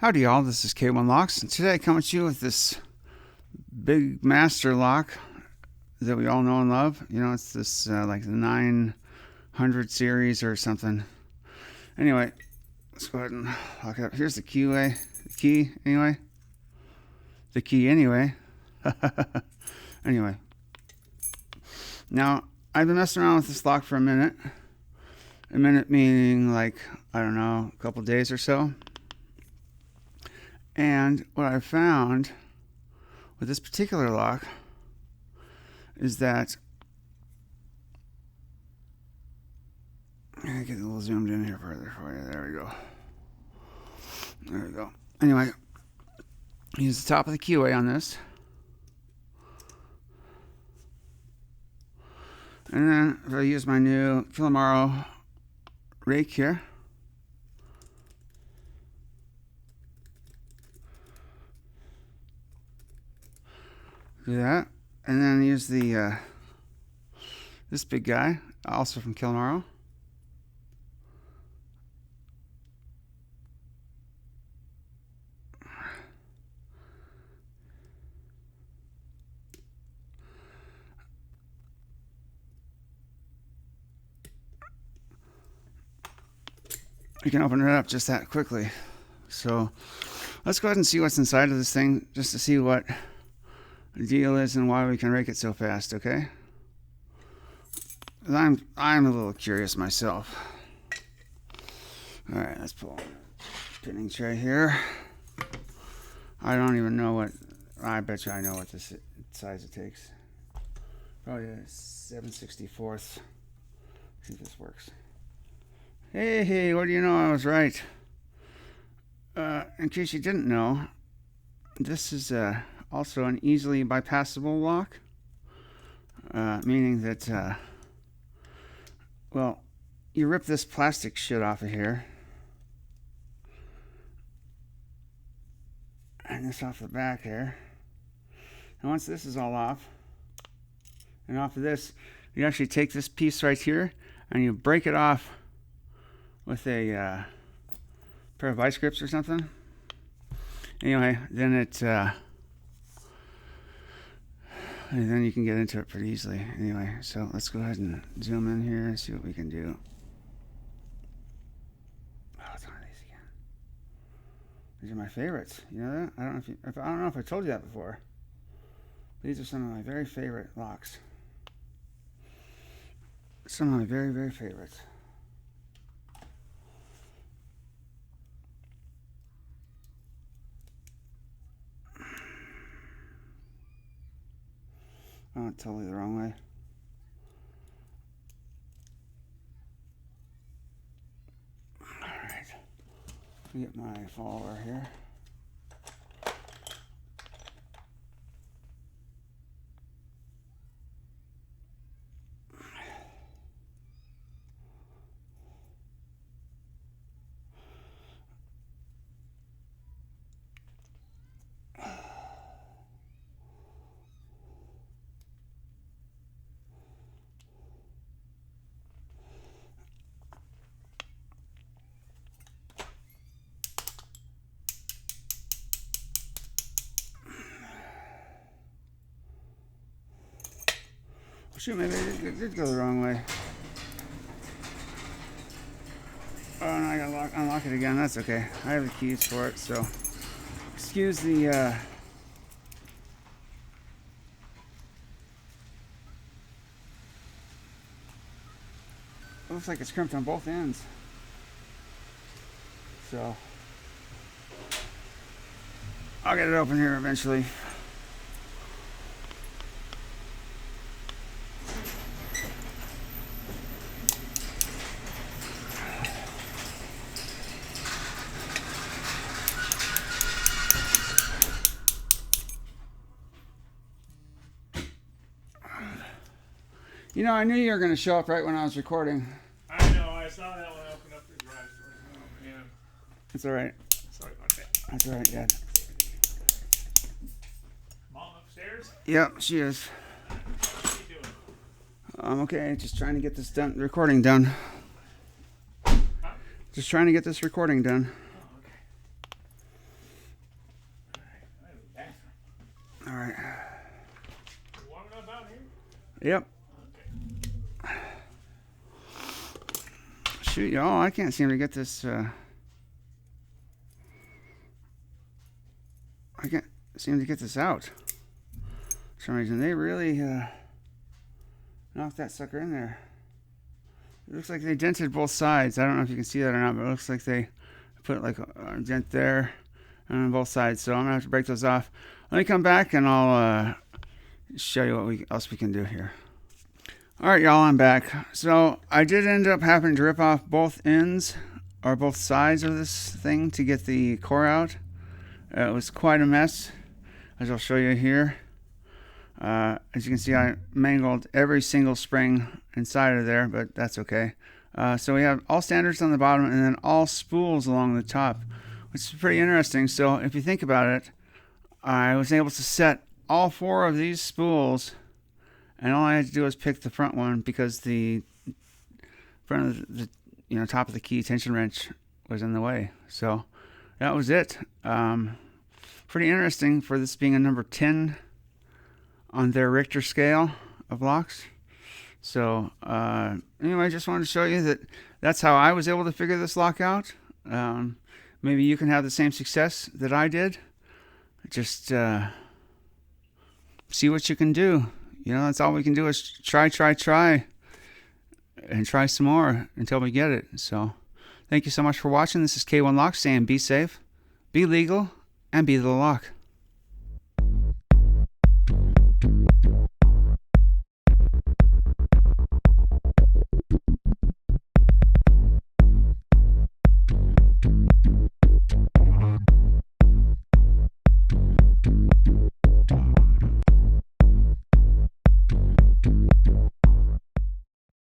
Howdy y'all, this is K1 Locks, and today I come at you with this big master lock that we all know and love. You know, it's this like the 900 series or something. Anyway, let's go ahead and lock it up. Here's the key anyway. Anyway, now I've been messing around with this lock for a minute. A minute meaning like, I don't know, a couple days or so. And what I found with this particular lock is that, I get a little zoomed in here further for you. There we go. There we go. Anyway, use the top of the keyway on this. And then if I use my new Kilimaro Rake here, do that, and then use the this big guy, also from Kilimaro. You can open it up just that quickly. So let's go ahead and see what's inside of this thing, just to see what the deal is and why we can rake it so fast, okay? I'm a little curious myself. All right, let's pull the spinning tray here. I don't even know what, I bet you I know what this size it takes. Probably a 7/64. See if this works. Hey, what do you know? I was right. In case you didn't know, this is also an easily bypassable lock, meaning that, well, you rip this plastic shit off of here, and this off the back here, and once this is all off, and off of this, you actually take this piece right here, and you break it off with a pair of vice grips or something. Anyway, then and then you can get into it pretty easily. Anyway, so let's go ahead and zoom in here and see what we can do. Oh, it's one of these again. These are my favorites. You know that? I don't know if I told you that before. These are some of my very favorite locks. Some of my very, very favorites. Oh, totally the wrong way. Alright. Let me get my follower here. Shoot, maybe it did go the wrong way. Oh, no, I gotta unlock it again. That's okay. I have the keys for it, so excuse the it looks like it's crimped on both ends. So I'll get it open here eventually. You know, I knew you were going to show up right when I was recording. I know, I saw that when I opened up the garage door. Oh, man. It's all right. Sorry about that. That's all right, Dad. Mom upstairs? Yep, she is. What are you doing? I'm okay, just trying to get this recording done. Huh? Just trying to get this recording done. Oh, okay. Yep. Okay. Shoot, y'all, I can't seem to get this. I can't seem to get this out. For some reason, they really knocked that sucker in there. It looks like they dented both sides. I don't know if you can see that or not, but it looks like they put like a dent there on both sides. So I'm gonna have to break those off. Let me come back and I'll show you what else we can do here. All right, y'all, I'm back. So I did end up having to rip off both ends or both sides of this thing to get the core out. It was quite a mess, as I'll show you here. As you can see, I mangled every single spring inside of there, but that's okay. So we have all standards on the bottom and then all spools along the top, which is pretty interesting. So if you think about it, I was able to set all 4 of these spools, and all I had to do was pick the front one because the front of the top of the key tension wrench was in the way. So that was it. Pretty interesting for this being a number 10 on their Richter scale of locks. So anyway, I just wanted to show you that that's how I was able to figure this lock out. Maybe you can have the same success that I did. Just see what you can do. That's all we can do is try, and try some more until we get it. So thank you so much for watching. This is K1 Lock saying be safe, be legal, and be the lock.